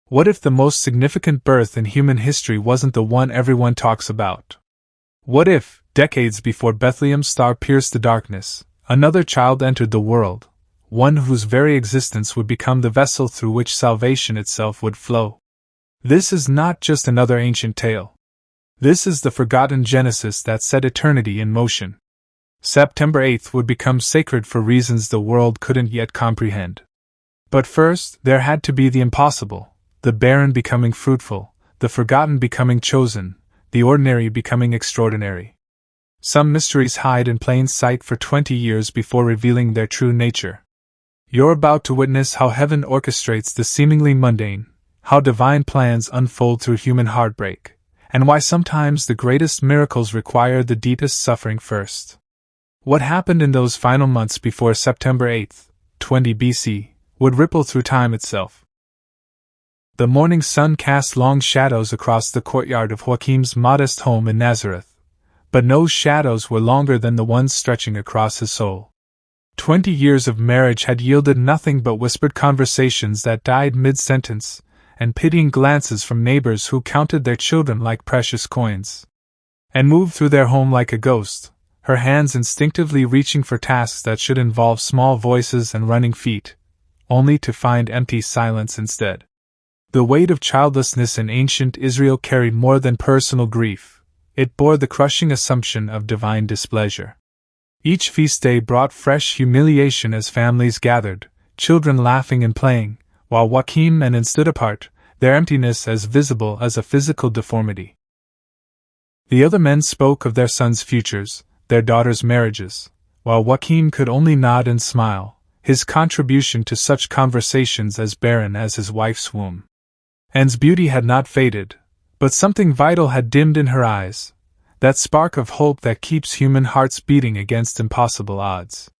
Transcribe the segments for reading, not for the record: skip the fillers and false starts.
What if the most significant birth in human history wasn't the one everyone talks about? What if, decades before Bethlehem's star pierced the darkness, another child entered the world, one whose very existence would become the vessel through which salvation itself would flow? This is not just another ancient tale. This is the forgotten Genesis that set eternity in motion. September 8th would become sacred for reasons the world couldn't yet comprehend. But first, there had to be the impossible, the barren becoming fruitful, the forgotten becoming chosen, the ordinary becoming extraordinary. Some mysteries hide in plain sight for 20 years before revealing their true nature. You're about to witness how heaven orchestrates the seemingly mundane, how divine plans unfold through human heartbreak, and why sometimes the greatest miracles require the deepest suffering first. What happened in those final months before September 8th, 20 BC, would ripple through time itself. The morning sun cast long shadows across the courtyard of Joachim's modest home in Nazareth, but no shadows were longer than the ones stretching across his soul. 20 years of marriage had yielded nothing but whispered conversations that died mid-sentence, and pitying glances from neighbors who counted their children like precious coins, and moved through their home like a ghost, her hands instinctively reaching for tasks that should involve small voices and running feet, only to find empty silence instead. The weight of childlessness in ancient Israel carried more than personal grief. It bore the crushing assumption of divine displeasure. Each feast day brought fresh humiliation as families gathered, children laughing and playing, while Joachim and Anne stood apart, their emptiness as visible as a physical deformity. The other men spoke of their sons' futures, their daughters' marriages, while Joachim could only nod and smile, his contribution to such conversations as barren as his wife's womb. Anne's beauty had not faded, but something vital had dimmed in her eyes, that spark of hope that keeps human hearts beating against impossible odds.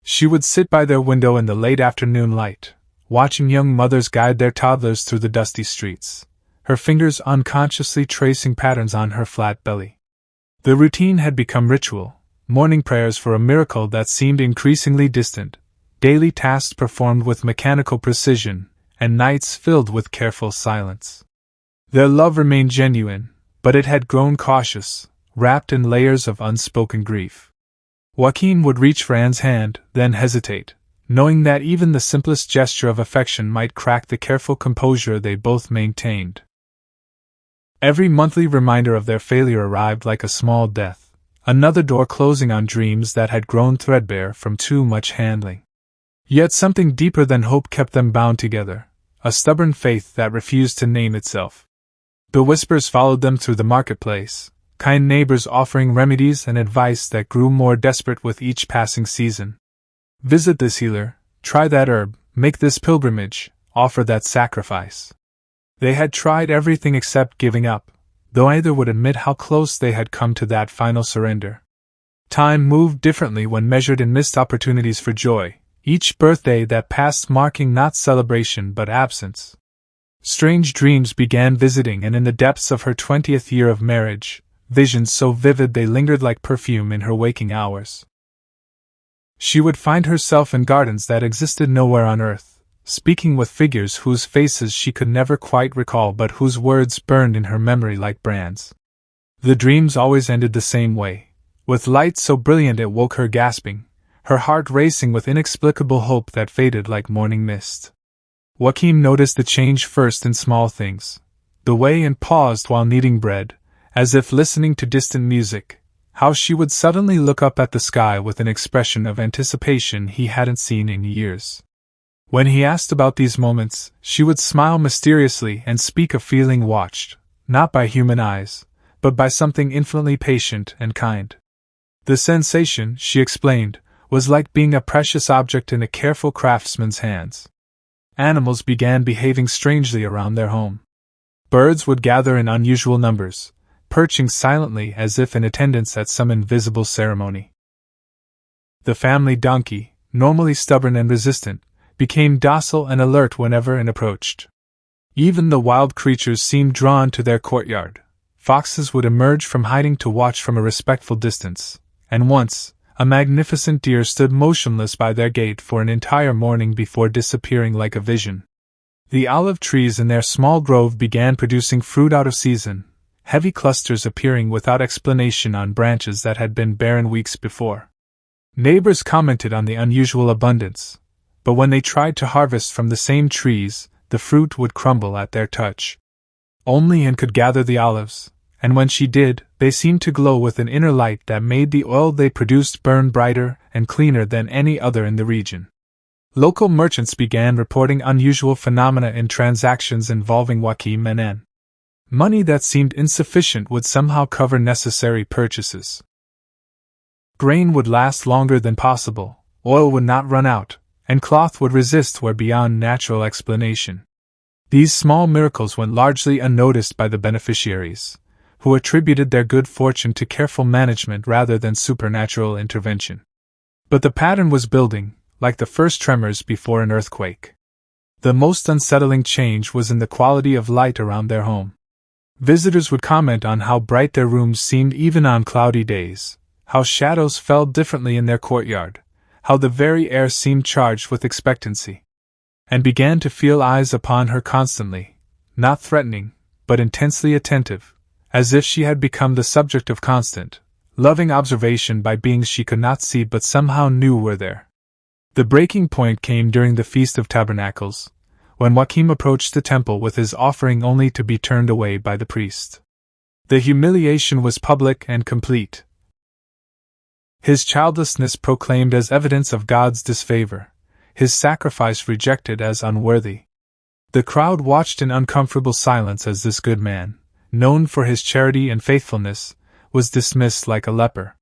She would sit by their window in the late afternoon light, watching young mothers guide their toddlers through the dusty streets, her fingers unconsciously tracing patterns on her flat belly. The routine had become ritual, morning prayers for a miracle that seemed increasingly distant, daily tasks performed with mechanical precision, and nights filled with careful silence. Their love remained genuine, but it had grown cautious, wrapped in layers of unspoken grief. Joachim would reach for Anne's hand, then hesitate, knowing that even the simplest gesture of affection might crack the careful composure they both maintained. Every monthly reminder of their failure arrived like a small death, another door closing on dreams that had grown threadbare from too much handling. Yet something deeper than hope kept them bound together, a stubborn faith that refused to name itself. The whispers followed them through the marketplace, kind neighbors offering remedies and advice that grew more desperate with each passing season. Visit this healer, try that herb, make this pilgrimage, offer that sacrifice. They had tried everything except giving up, though neither would admit how close they had come to that final surrender. Time moved differently when measured in missed opportunities for joy, each birthday that passed marking not celebration but absence. Strange dreams began visiting, and in the depths of her 20th year of marriage, visions so vivid they lingered like perfume in her waking hours. She would find herself in gardens that existed nowhere on earth, speaking with figures whose faces she could never quite recall but whose words burned in her memory like brands. The dreams always ended the same way, with light so brilliant it woke her gasping, her heart racing with inexplicable hope that faded like morning mist. Joachim noticed the change first in small things, the way Anne paused while kneading bread, as if listening to distant music, how she would suddenly look up at the sky with an expression of anticipation he hadn't seen in years. When he asked about these moments, she would smile mysteriously and speak of feeling watched, not by human eyes, but by something infinitely patient and kind. The sensation, she explained, was like being a precious object in a careful craftsman's hands. Animals began behaving strangely around their home. Birds would gather in unusual numbers, perching silently as if in attendance at some invisible ceremony. The family donkey, normally stubborn and resistant, became docile and alert whenever Anne approached. Even the wild creatures seemed drawn to their courtyard. Foxes would emerge from hiding to watch from a respectful distance, and once, a magnificent deer stood motionless by their gate for an entire morning before disappearing like a vision. The olive trees in their small grove began producing fruit out of season, heavy clusters appearing without explanation on branches that had been barren weeks before. Neighbors commented on the unusual abundance, but when they tried to harvest from the same trees, the fruit would crumble at their touch. Only Anne could gather the olives, and when she did, they seemed to glow with an inner light that made the oil they produced burn brighter and cleaner than any other in the region. Local merchants began reporting unusual phenomena in transactions involving Joachim and Anne. Money that seemed insufficient would somehow cover necessary purchases. Grain would last longer than possible, oil would not run out, and cloth would resist wear beyond natural explanation. These small miracles went largely unnoticed by the beneficiaries, who attributed their good fortune to careful management rather than supernatural intervention. But the pattern was building, like the first tremors before an earthquake. The most unsettling change was in the quality of light around their home. Visitors would comment on how bright their rooms seemed even on cloudy days, how shadows fell differently in their courtyard, how the very air seemed charged with expectancy. And began to feel eyes upon her constantly, not threatening, but intensely attentive, as if she had become the subject of constant, loving observation by beings she could not see but somehow knew were there. The breaking point came during the Feast of Tabernacles, when Joachim approached the temple with his offering only to be turned away by the priest. The humiliation was public and complete. His childlessness proclaimed as evidence of God's disfavor, his sacrifice rejected as unworthy. The crowd watched in uncomfortable silence as this good man, known for his charity and faithfulness, was dismissed like a leper.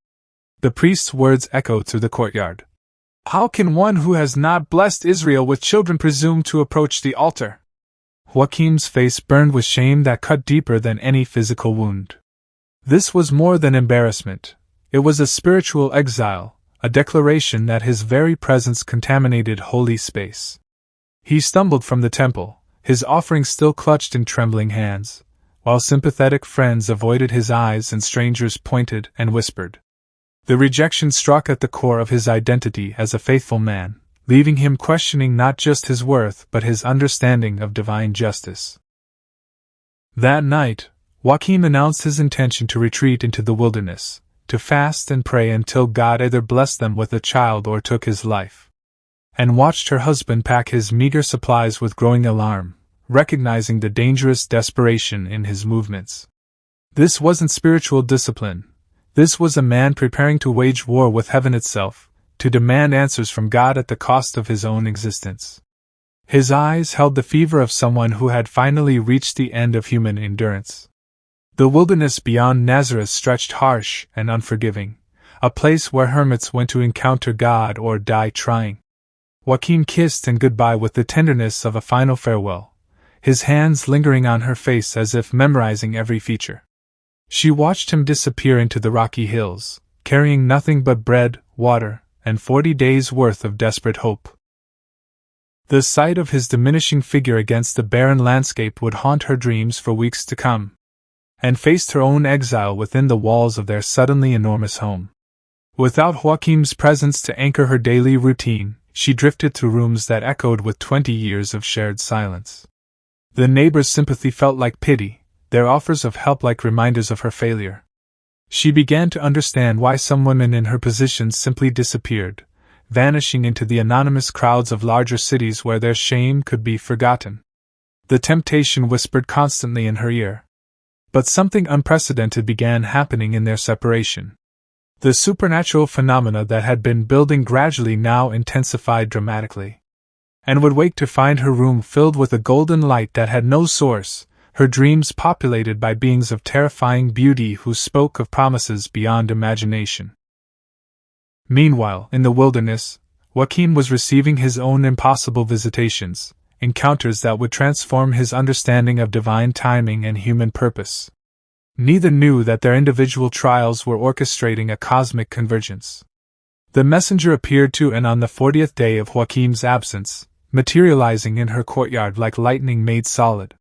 The priest's words echoed through the courtyard. "How can one who has not blessed Israel with children presume to approach the altar?" Joachim's face burned with shame that cut deeper than any physical wound. This was more than embarrassment. It was a spiritual exile, a declaration that his very presence contaminated holy space. He stumbled from the temple, his offering still clutched in trembling hands, while sympathetic friends avoided his eyes and strangers pointed and whispered. The rejection struck at the core of his identity as a faithful man, leaving him questioning not just his worth but his understanding of divine justice. That night, Joachim announced his intention to retreat into the wilderness, to fast and pray until God either blessed them with a child or took his life. And watched her husband pack his meager supplies with growing alarm, recognizing the dangerous desperation in his movements. This wasn't spiritual discipline. This was a man preparing to wage war with heaven itself, to demand answers from God at the cost of his own existence. His eyes held the fever of someone who had finally reached the end of human endurance. The wilderness beyond Nazareth stretched harsh and unforgiving, a place where hermits went to encounter God or die trying. Joachim kissed Anne goodbye with the tenderness of a final farewell, his hands lingering on her face as if memorizing every feature. She watched him disappear into the rocky hills, carrying nothing but bread, water, and 40 days' worth of desperate hope. The sight of his diminishing figure against the barren landscape would haunt her dreams for weeks to come, and faced her own exile within the walls of their suddenly enormous home. Without Joachim's presence to anchor her daily routine, she drifted through rooms that echoed with 20 years of shared silence. The neighbors' sympathy felt like pity, their offers of help like reminders of her failure. She began to understand why some women in her position simply disappeared, vanishing into the anonymous crowds of larger cities where their shame could be forgotten. The temptation whispered constantly in her ear. But something unprecedented began happening in their separation. The supernatural phenomena that had been building gradually now intensified dramatically. Anne would wake to find her room filled with a golden light that had no source, her dreams populated by beings of terrifying beauty who spoke of promises beyond imagination. Meanwhile, in the wilderness, Joachim was receiving his own impossible visitations, encounters that would transform his understanding of divine timing and human purpose. Neither knew that their individual trials were orchestrating a cosmic convergence. The messenger appeared to Anne on the 40th day of Joachim's absence, materializing in her courtyard like lightning made solid.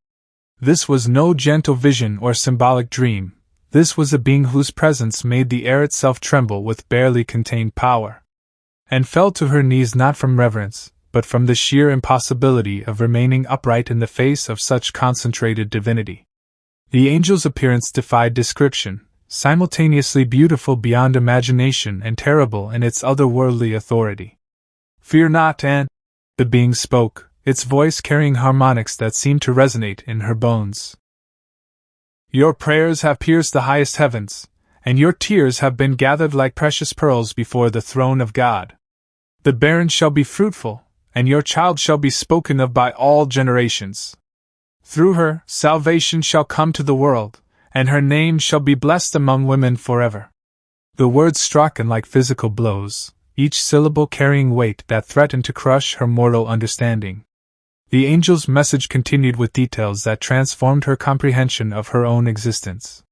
This was no gentle vision or symbolic dream. This was a being whose presence made the air itself tremble with barely contained power. Anne fell to her knees not from reverence, but from the sheer impossibility of remaining upright in the face of such concentrated divinity. The angel's appearance defied description, simultaneously beautiful beyond imagination and terrible in its otherworldly authority. "Fear not, Anne," the being spoke, its voice carrying harmonics that seemed to resonate in her bones. "Your prayers have pierced the highest heavens, and your tears have been gathered like precious pearls before the throne of God. The barren shall be fruitful, and your child shall be spoken of by all generations. Through her, salvation shall come to the world, and her name shall be blessed among women forever." The words struck in like physical blows, each syllable carrying weight that threatened to crush her mortal understanding. The angel's message continued with details that transformed her comprehension of her own existence.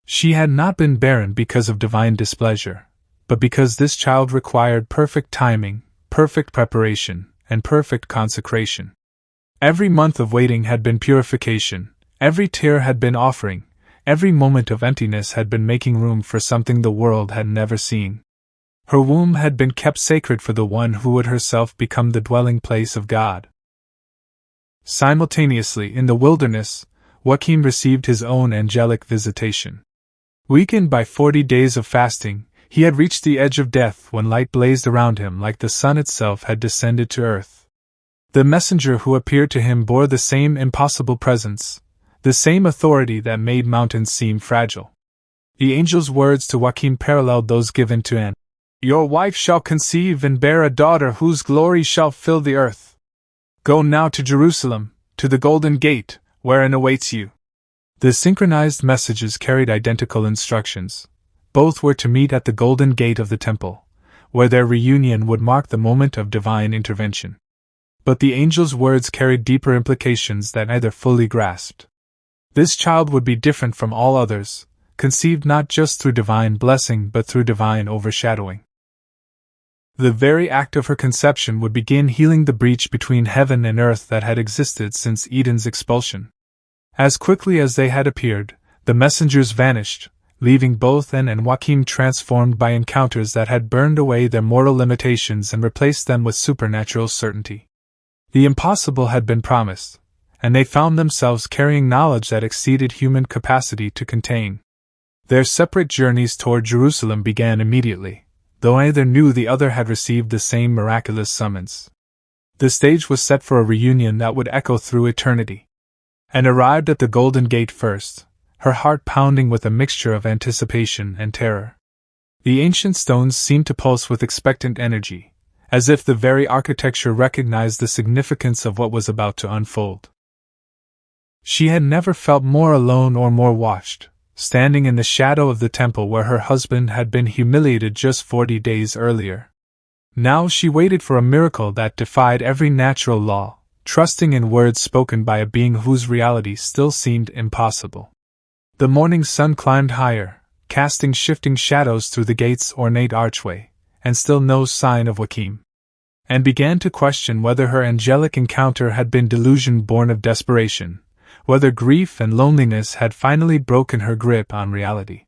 She had not been barren because of divine displeasure, but because this child required perfect timing, perfect preparation, and perfect consecration. Every month of waiting had been purification, every tear had been offering, every moment of emptiness had been making room for something the world had never seen. Her womb had been kept sacred for the one who would herself become the dwelling place of God. Simultaneously, in the wilderness, Joachim received his own angelic visitation. Weakened by 40 days of fasting, he had reached the edge of death when light blazed around him like the sun itself had descended to earth. The messenger who appeared to him bore the same impossible presence, the same authority that made mountains seem fragile. The angel's words to Joachim paralleled those given to Anne. "Your wife shall conceive and bear a daughter whose glory shall fill the earth. Go now to Jerusalem, to the Golden Gate, wherein awaits you." The synchronized messages carried identical instructions. Both were to meet at the Golden Gate of the temple, where their reunion would mark the moment of divine intervention. But the angel's words carried deeper implications that neither fully grasped. This child would be different from all others, conceived not just through divine blessing but through divine overshadowing. The very act of her conception would begin healing the breach between heaven and earth that had existed since Eden's expulsion. As quickly as they had appeared, the messengers vanished, leaving both Anne and Joachim transformed by encounters that had burned away their mortal limitations and replaced them with supernatural certainty. The impossible had been promised, and they found themselves carrying knowledge that exceeded human capacity to contain. Their separate journeys toward Jerusalem began immediately, though neither knew the other had received the same miraculous summons. The stage was set for a reunion that would echo through eternity. Anne arrived at the Golden Gate first, her heart pounding with a mixture of anticipation and terror. The ancient stones seemed to pulse with expectant energy, as if the very architecture recognized the significance of what was about to unfold. She had never felt more alone or more watched, standing in the shadow of the temple where her husband had been humiliated just 40 days earlier. Now she waited for a miracle that defied every natural law, trusting in words spoken by a being whose reality still seemed impossible. The morning sun climbed higher, casting shifting shadows through the gate's ornate archway, and still no sign of Joachim. Anne began to question whether her angelic encounter had been delusion born of desperation, whether grief and loneliness had finally broken her grip on reality.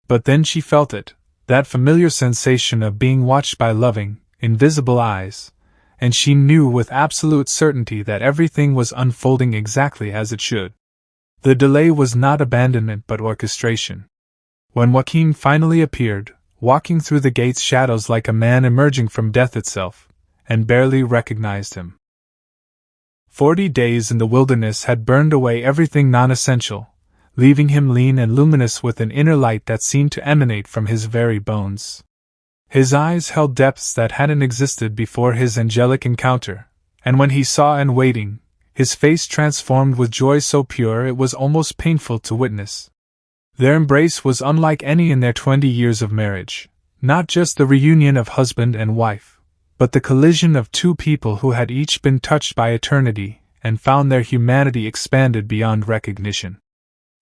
But then she felt it, that familiar sensation of being watched by loving, invisible eyes, and she knew with absolute certainty that everything was unfolding exactly as it should. The delay was not abandonment but orchestration. When Joachim finally appeared, walking through the gate's shadows like a man emerging from death itself, Anne barely recognized him. 40 days in the wilderness had burned away everything non-essential, leaving him lean and luminous with an inner light that seemed to emanate from his very bones. His eyes held depths that hadn't existed before his angelic encounter, and when he saw Anne waiting, his face transformed with joy so pure it was almost painful to witness. Their embrace was unlike any in their 20 years of marriage, not just the reunion of husband and wife, but the collision of two people who had each been touched by eternity and found their humanity expanded beyond recognition.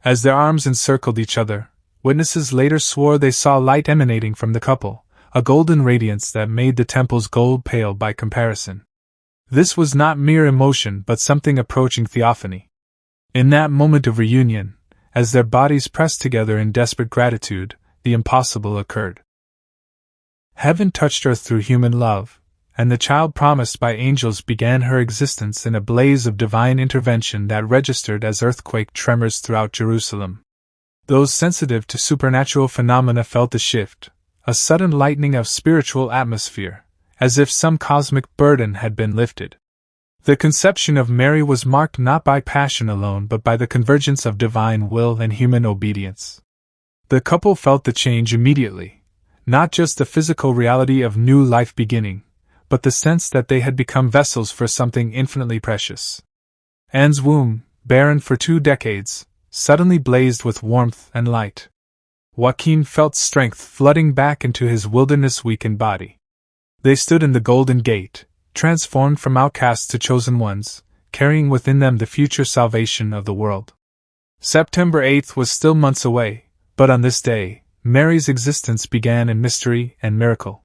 As their arms encircled each other, witnesses later swore they saw light emanating from the couple, a golden radiance that made the temple's gold pale by comparison. This was not mere emotion but something approaching theophany. In that moment of reunion, as their bodies pressed together in desperate gratitude, the impossible occurred. Heaven touched earth through human love, and the child promised by angels began her existence in a blaze of divine intervention that registered as earthquake tremors throughout Jerusalem. Those sensitive to supernatural phenomena felt the shift, a sudden lightening of spiritual atmosphere, as if some cosmic burden had been lifted. The conception of Mary was marked not by passion alone but by the convergence of divine will and human obedience. The couple felt the change immediately, not just the physical reality of new life beginning, but the sense that they had become vessels for something infinitely precious. Anne's womb, barren for 2 decades, suddenly blazed with warmth and light. Joachim felt strength flooding back into his wilderness-weakened body. They stood in the Golden Gate, transformed from outcasts to chosen ones, carrying within them the future salvation of the world. September 8th was still months away, but on this day, Mary's existence began in mystery and miracle.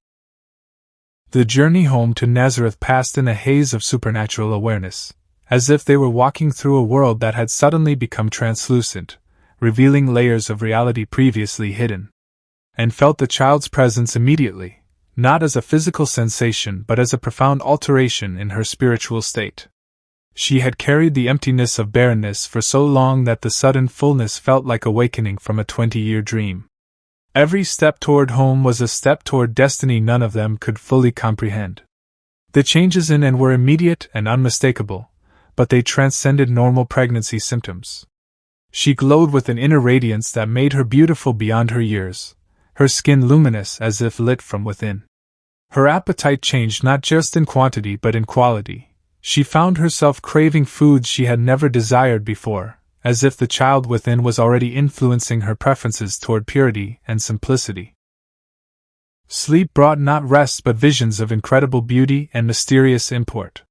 The journey home to Nazareth passed in a haze of supernatural awareness, as if they were walking through a world that had suddenly become translucent, revealing layers of reality previously hidden. And felt the child's presence immediately, not as a physical sensation but as a profound alteration in her spiritual state. She had carried the emptiness of barrenness for so long that the sudden fullness felt like awakening from a 20-year dream. Every step toward home was a step toward destiny none of them could fully comprehend. The changes in Anne were immediate and unmistakable, but they transcended normal pregnancy symptoms. She glowed with an inner radiance that made her beautiful beyond her years, her skin luminous as if lit from within. Her appetite changed not just in quantity but in quality. She found herself craving foods she had never desired before, as if the child within was already influencing her preferences toward purity and simplicity. Sleep brought not rest but visions of incredible beauty and mysterious import.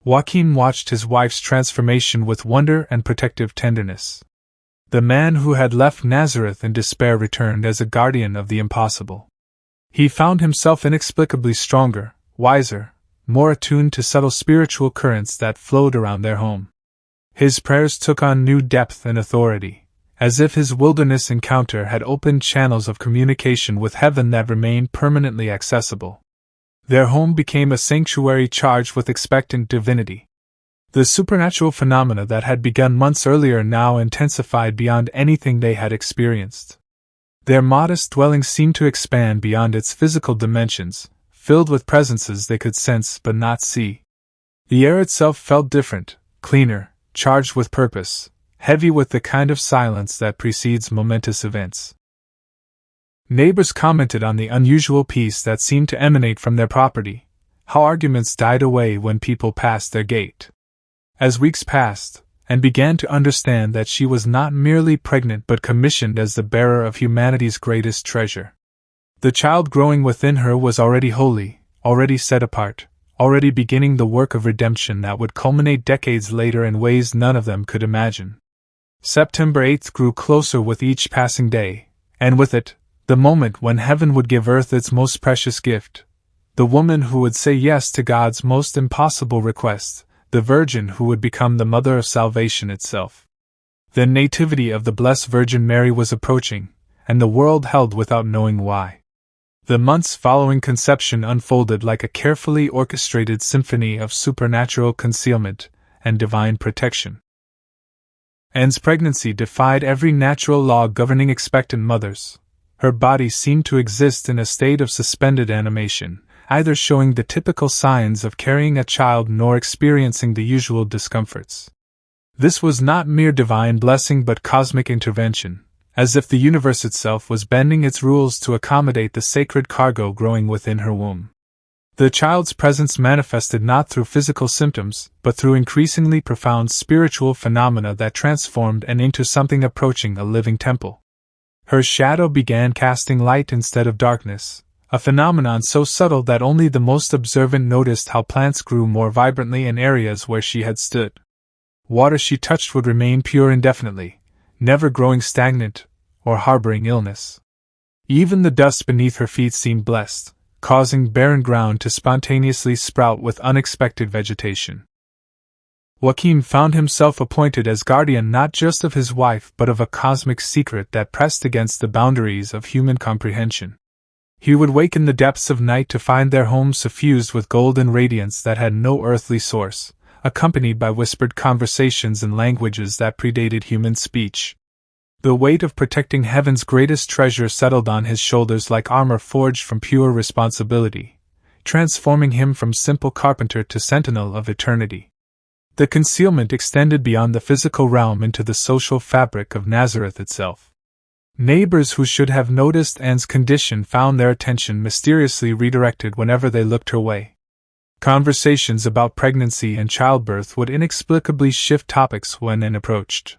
Joachim watched his wife's transformation with wonder and protective tenderness. The man who had left Nazareth in despair returned as a guardian of the impossible. He found himself inexplicably stronger, wiser, more attuned to subtle spiritual currents that flowed around their home. His prayers took on new depth and authority, as if his wilderness encounter had opened channels of communication with heaven that remained permanently accessible. Their home became a sanctuary charged with expectant divinity. The supernatural phenomena that had begun months earlier now intensified beyond anything they had experienced. Their modest dwelling seemed to expand beyond its physical dimensions, filled with presences they could sense but not see. The air itself felt different, cleaner, charged with purpose, heavy with the kind of silence that precedes momentous events. Neighbors commented on the unusual peace that seemed to emanate from their property, how arguments died away when people passed their gate. As weeks passed, Anne began to understand that she was not merely pregnant but commissioned as the bearer of humanity's greatest treasure. The child growing within her was already holy, already set apart, already beginning the work of redemption that would culminate decades later in ways none of them could imagine. September 8th grew closer with each passing day, and with it, the moment when heaven would give earth its most precious gift, the woman who would say yes to God's most impossible request, the Virgin who would become the mother of salvation itself. The Nativity of the Blessed Virgin Mary was approaching, and the world held without knowing why. The months following conception unfolded like a carefully orchestrated symphony of supernatural concealment and divine protection. Anne's pregnancy defied every natural law governing expectant mothers. Her body seemed to exist in a state of suspended animation, either showing the typical signs of carrying a child nor experiencing the usual discomforts. This was not mere divine blessing but cosmic intervention, as if the universe itself was bending its rules to accommodate the sacred cargo growing within her womb. The child's presence manifested not through physical symptoms, but through increasingly profound spiritual phenomena that transformed Anne into something approaching a living temple. Her shadow began casting light instead of darkness, a phenomenon so subtle that only the most observant noticed how plants grew more vibrantly in areas where she had stood. Water she touched would remain pure indefinitely, never growing stagnant or harboring illness. Even the dust beneath her feet seemed blessed, causing barren ground to spontaneously sprout with unexpected vegetation. Joachim found himself appointed as guardian not just of his wife but of a cosmic secret that pressed against the boundaries of human comprehension. He would wake in the depths of night to find their home suffused with golden radiance that had no earthly source, accompanied by whispered conversations in languages that predated human speech. The weight of protecting heaven's greatest treasure settled on his shoulders like armor forged from pure responsibility, transforming him from simple carpenter to sentinel of eternity. The concealment extended beyond the physical realm into the social fabric of Nazareth itself. Neighbors who should have noticed Anne's condition found their attention mysteriously redirected whenever they looked her way. Conversations about pregnancy and childbirth would inexplicably shift topics when Anne approached.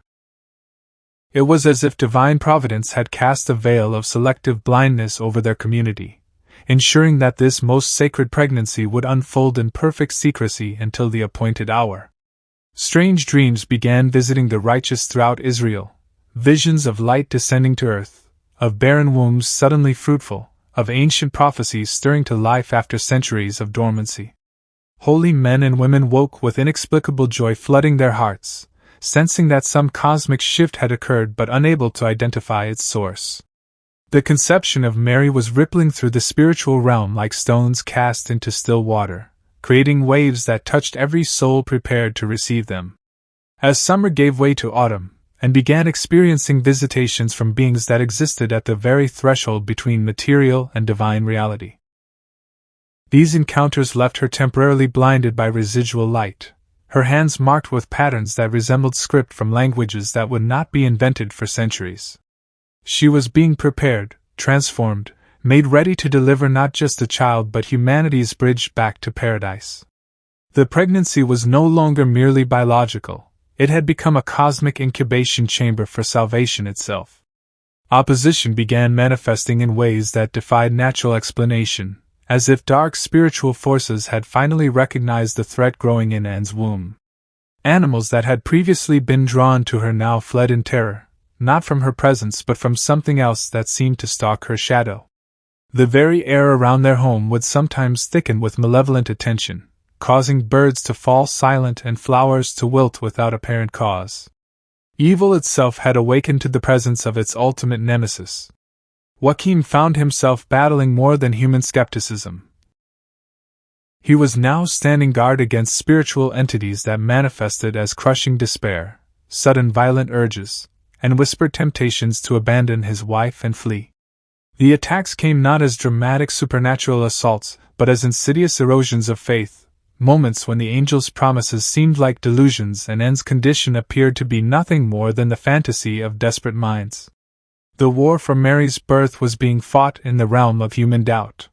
It was as if divine providence had cast a veil of selective blindness over their community, ensuring that this most sacred pregnancy would unfold in perfect secrecy until the appointed hour. Strange dreams began visiting the righteous throughout Israel, visions of light descending to earth, of barren wombs suddenly fruitful, of ancient prophecies stirring to life after centuries of dormancy. Holy men and women woke with inexplicable joy flooding their hearts, sensing that some cosmic shift had occurred but unable to identify its source. The conception of Mary was rippling through the spiritual realm like stones cast into still water, creating waves that touched every soul prepared to receive them. As summer gave way to autumn, and began experiencing visitations from beings that existed at the very threshold between material and divine reality. These encounters left her temporarily blinded by residual light, her hands marked with patterns that resembled script from languages that would not be invented for centuries. She was being prepared, transformed, made ready to deliver not just a child but humanity's bridge back to paradise. The pregnancy was no longer merely biological, it had become a cosmic incubation chamber for salvation itself. Opposition began manifesting in ways that defied natural explanation, as if dark spiritual forces had finally recognized the threat growing in Anne's womb. Animals that had previously been drawn to her now fled in terror, not from her presence but from something else that seemed to stalk her shadow. The very air around their home would sometimes thicken with malevolent attention, causing birds to fall silent and flowers to wilt without apparent cause. Evil itself had awakened to the presence of its ultimate nemesis. Joachim found himself battling more than human skepticism. He was now standing guard against spiritual entities that manifested as crushing despair, sudden violent urges, and whispered temptations to abandon his wife and flee. The attacks came not as dramatic supernatural assaults, but as insidious erosions of faith, moments when the angel's promises seemed like delusions and Anne's condition appeared to be nothing more than the fantasy of desperate minds. The war for Mary's birth was being fought in the realm of human doubt.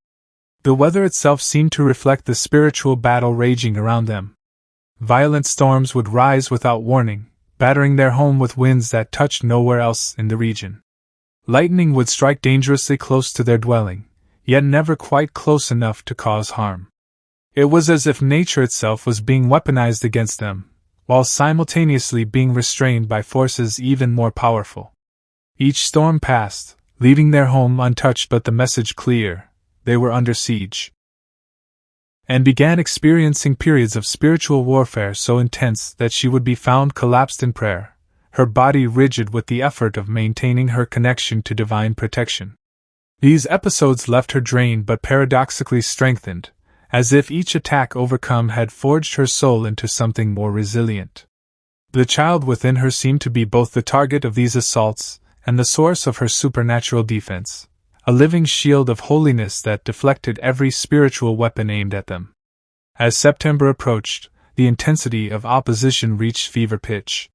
The weather itself seemed to reflect the spiritual battle raging around them. Violent storms would rise without warning, battering their home with winds that touched nowhere else in the region. Lightning would strike dangerously close to their dwelling, yet never quite close enough to cause harm. It was as if nature itself was being weaponized against them, while simultaneously being restrained by forces even more powerful. Each storm passed, leaving their home untouched but the message clear: they were under siege. And began experiencing periods of spiritual warfare so intense that she would be found collapsed in prayer, her body rigid with the effort of maintaining her connection to divine protection. These episodes left her drained but paradoxically strengthened, as if each attack overcome had forged her soul into something more resilient. The child within her seemed to be both the target of these assaults and the source of her supernatural defense, a living shield of holiness that deflected every spiritual weapon aimed at them. As September approached, the intensity of opposition reached fever pitch.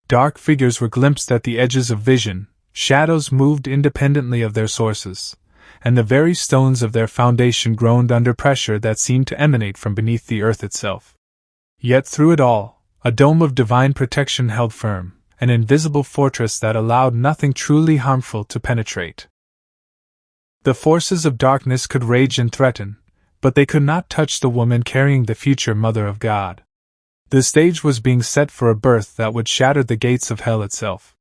Dark figures were glimpsed at the edges of vision, shadows moved independently of their sources, and the very stones of their foundation groaned under pressure that seemed to emanate from beneath the earth itself. Yet through it all, a dome of divine protection held firm, an invisible fortress that allowed nothing truly harmful to penetrate. The forces of darkness could rage and threaten, but they could not touch the woman carrying the future Mother of God. The stage was being set for a birth that would shatter the gates of hell itself.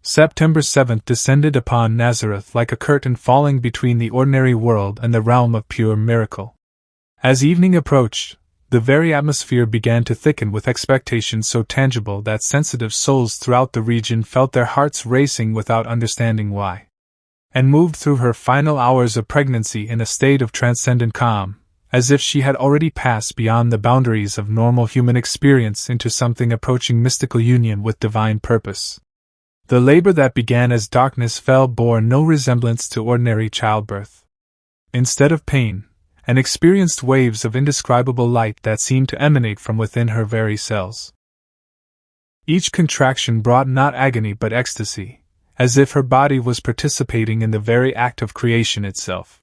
September 7th descended upon Nazareth like a curtain falling between the ordinary world and the realm of pure miracle. As evening approached, the very atmosphere began to thicken with expectation so tangible that sensitive souls throughout the region felt their hearts racing without understanding why. and moved through her final hours of pregnancy in a state of transcendent calm, as if she had already passed beyond the boundaries of normal human experience into something approaching mystical union with divine purpose. The labor that began as darkness fell bore no resemblance to ordinary childbirth. Instead of pain, Anne experienced waves of indescribable light that seemed to emanate from within her very cells. Each contraction brought not agony but ecstasy, as if her body was participating in the very act of creation itself.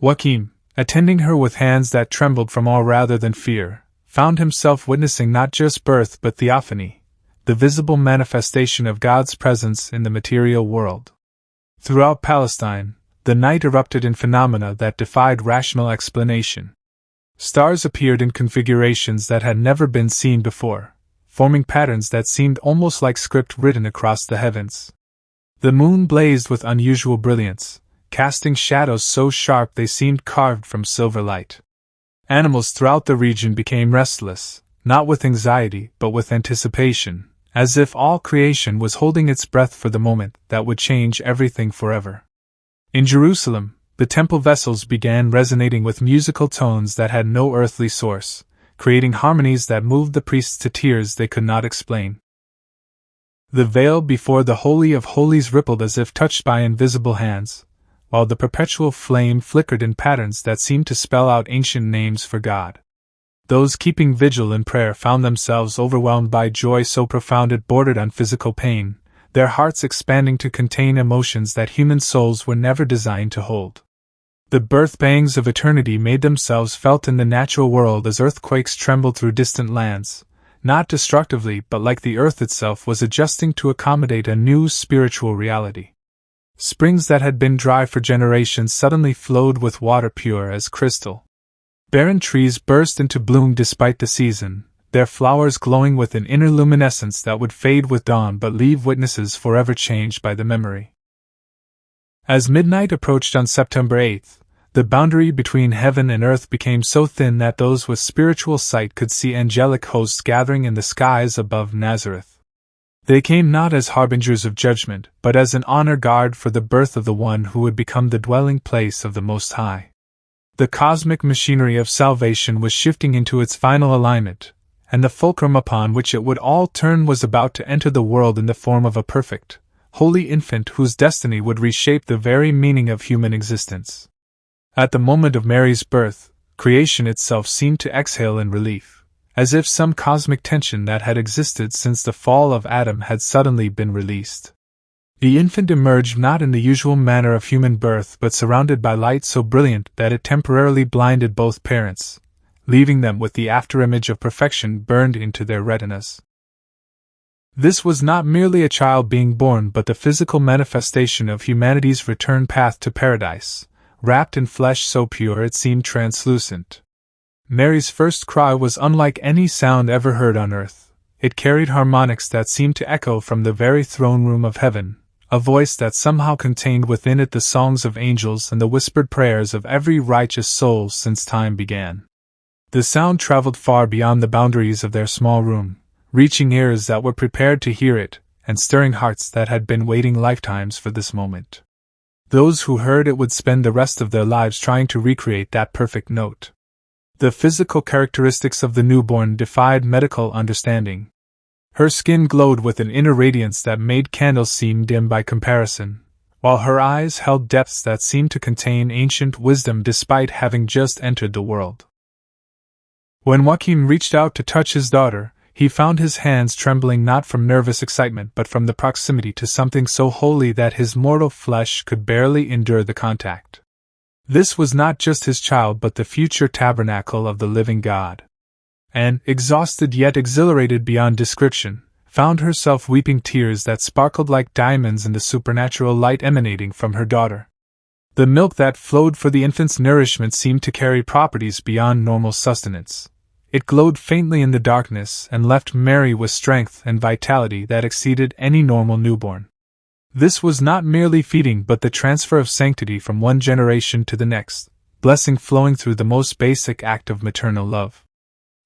Joachim, attending her with hands that trembled from awe rather than fear, found himself witnessing not just birth but theophany, the visible manifestation of God's presence in the material world. Throughout Palestine, the night erupted in phenomena that defied rational explanation. Stars appeared in configurations that had never been seen before, forming patterns that seemed almost like script written across the heavens. The moon blazed with unusual brilliance, casting shadows so sharp they seemed carved from silver light. Animals throughout the region became restless, not with anxiety but with anticipation, as if all creation was holding its breath for the moment that would change everything forever. In Jerusalem, the temple vessels began resonating with musical tones that had no earthly source, creating harmonies that moved the priests to tears they could not explain. The veil before the Holy of Holies rippled as if touched by invisible hands, while the perpetual flame flickered in patterns that seemed to spell out ancient names for God. Those keeping vigil in prayer found themselves overwhelmed by joy so profound it bordered on physical pain, their hearts expanding to contain emotions that human souls were never designed to hold. The birth pangs of eternity made themselves felt in the natural world as earthquakes trembled through distant lands, not destructively but like the earth itself was adjusting to accommodate a new spiritual reality. Springs that had been dry for generations suddenly flowed with water pure as crystal. Barren trees burst into bloom despite the season, their flowers glowing with an inner luminescence that would fade with dawn but leave witnesses forever changed by the memory. As midnight approached on September 8th, the boundary between heaven and earth became so thin that those with spiritual sight could see angelic hosts gathering in the skies above Nazareth. They came not as harbingers of judgment, but as an honor guard for the birth of the one who would become the dwelling place of the Most High. The cosmic machinery of salvation was shifting into its final alignment, and the fulcrum upon which it would all turn was about to enter the world in the form of a perfect, holy infant whose destiny would reshape the very meaning of human existence. At the moment of Mary's birth, creation itself seemed to exhale in relief, as if some cosmic tension that had existed since the fall of Adam had suddenly been released. The infant emerged not in the usual manner of human birth but surrounded by light so brilliant that it temporarily blinded both parents, leaving them with the afterimage of perfection burned into their retinas. This was not merely a child being born but the physical manifestation of humanity's return path to paradise, wrapped in flesh so pure it seemed translucent. Mary's first cry was unlike any sound ever heard on earth. It carried harmonics that seemed to echo from the very throne room of heaven, a voice that somehow contained within it the songs of angels and the whispered prayers of every righteous soul since time began. The sound traveled far beyond the boundaries of their small room, reaching ears that were prepared to hear it, and stirring hearts that had been waiting lifetimes for this moment. Those who heard it would spend the rest of their lives trying to recreate that perfect note. The physical characteristics of the newborn defied medical understanding. Her skin glowed with an inner radiance that made candles seem dim by comparison, while her eyes held depths that seemed to contain ancient wisdom despite having just entered the world. When Joachim reached out to touch his daughter, he found his hands trembling not from nervous excitement but from the proximity to something so holy that his mortal flesh could barely endure the contact. This was not just his child but the future tabernacle of the living God. Anne, exhausted yet exhilarated beyond description, found herself weeping tears that sparkled like diamonds in the supernatural light emanating from her daughter. The milk that flowed for the infant's nourishment seemed to carry properties beyond normal sustenance. It glowed faintly in the darkness and left Mary with strength and vitality that exceeded any normal newborn. This was not merely feeding but the transfer of sanctity from one generation to the next, blessing flowing through the most basic act of maternal love.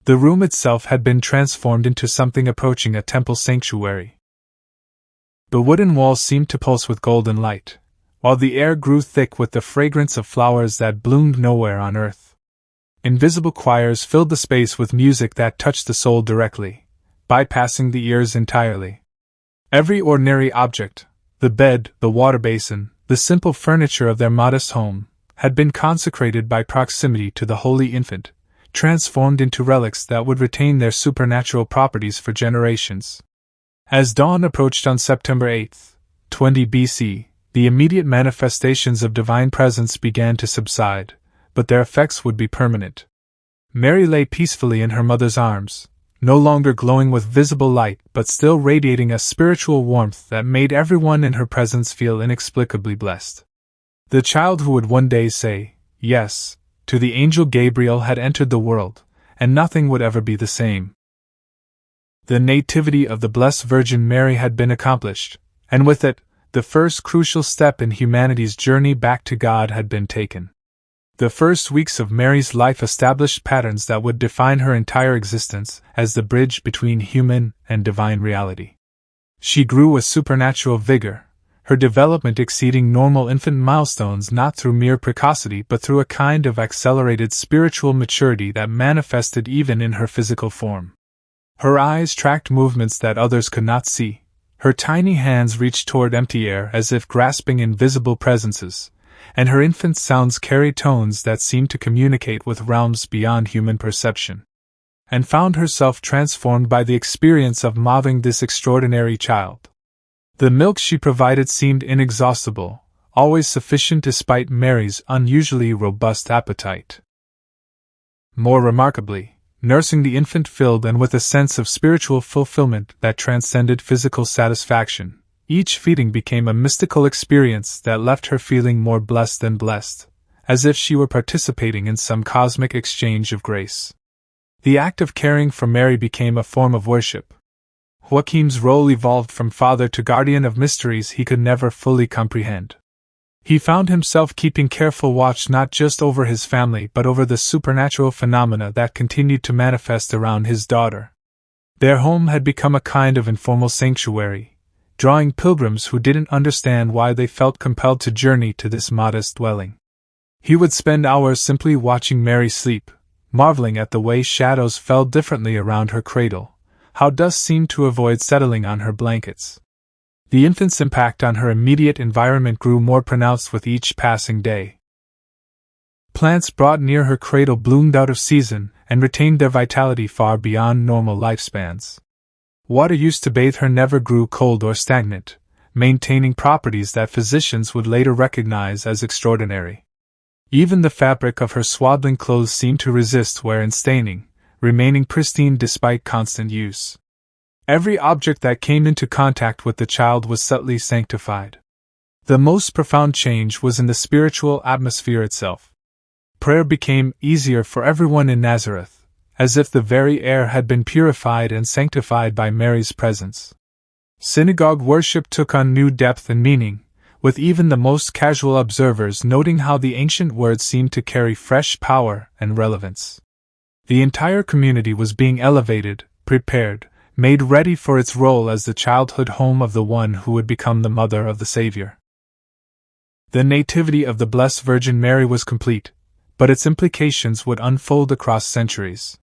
The room itself had been transformed into something approaching a temple sanctuary. The wooden walls seemed to pulse with golden light, while the air grew thick with the fragrance of flowers that bloomed nowhere on earth. Invisible choirs filled the space with music that touched the soul directly, bypassing the ears entirely. Every ordinary object, the bed, the water basin, the simple furniture of their modest home, had been consecrated by proximity to the Holy Infant, transformed into relics that would retain their supernatural properties for generations. As dawn approached on September 8, 20 BC, the immediate manifestations of divine presence began to subside, but their effects would be permanent. Mary lay peacefully in her mother's arms, no longer glowing with visible light but still radiating a spiritual warmth that made everyone in her presence feel inexplicably blessed. The child who would one day say, yes, to the angel Gabriel had entered the world, and nothing would ever be the same. The nativity of the Blessed Virgin Mary had been accomplished, and with it, the first crucial step in humanity's journey back to God had been taken. The first weeks of Mary's life established patterns that would define her entire existence as the bridge between human and divine reality. She grew with supernatural vigor, her development exceeding normal infant milestones not through mere precocity but through a kind of accelerated spiritual maturity that manifested even in her physical form. Her eyes tracked movements that others could not see, her tiny hands reached toward empty air as if grasping invisible presences, and her infant sounds carried tones that seemed to communicate with realms beyond human perception. And found herself transformed by the experience of mothering this extraordinary child. The milk she provided seemed inexhaustible, always sufficient despite Mary's unusually robust appetite. More remarkably, nursing the infant filled and with a sense of spiritual fulfillment that transcended physical satisfaction, each feeding became a mystical experience that left her feeling more blessed than blessed, as if she were participating in some cosmic exchange of grace. The act of caring for Mary became a form of worship. Joachim's role evolved from father to guardian of mysteries he could never fully comprehend. He found himself keeping careful watch not just over his family but over the supernatural phenomena that continued to manifest around his daughter. Their home had become a kind of informal sanctuary, drawing pilgrims who didn't understand why they felt compelled to journey to this modest dwelling. He would spend hours simply watching Mary sleep, marveling at the way shadows fell differently around her cradle, how dust seemed to avoid settling on her blankets. The infant's impact on her immediate environment grew more pronounced with each passing day. Plants brought near her cradle bloomed out of season and retained their vitality far beyond normal lifespans. Water used to bathe her never grew cold or stagnant, maintaining properties that physicians would later recognize as extraordinary. Even the fabric of her swaddling clothes seemed to resist wear and staining, remaining pristine despite constant use. Every object that came into contact with the child was subtly sanctified. The most profound change was in the spiritual atmosphere itself. Prayer became easier for everyone in Nazareth, as if the very air had been purified and sanctified by Mary's presence. Synagogue worship took on new depth and meaning, with even the most casual observers noting how the ancient words seemed to carry fresh power and relevance. The entire community was being elevated, prepared, made ready for its role as the childhood home of the one who would become the mother of the Savior. The nativity of the Blessed Virgin Mary was complete, but its implications would unfold across centuries.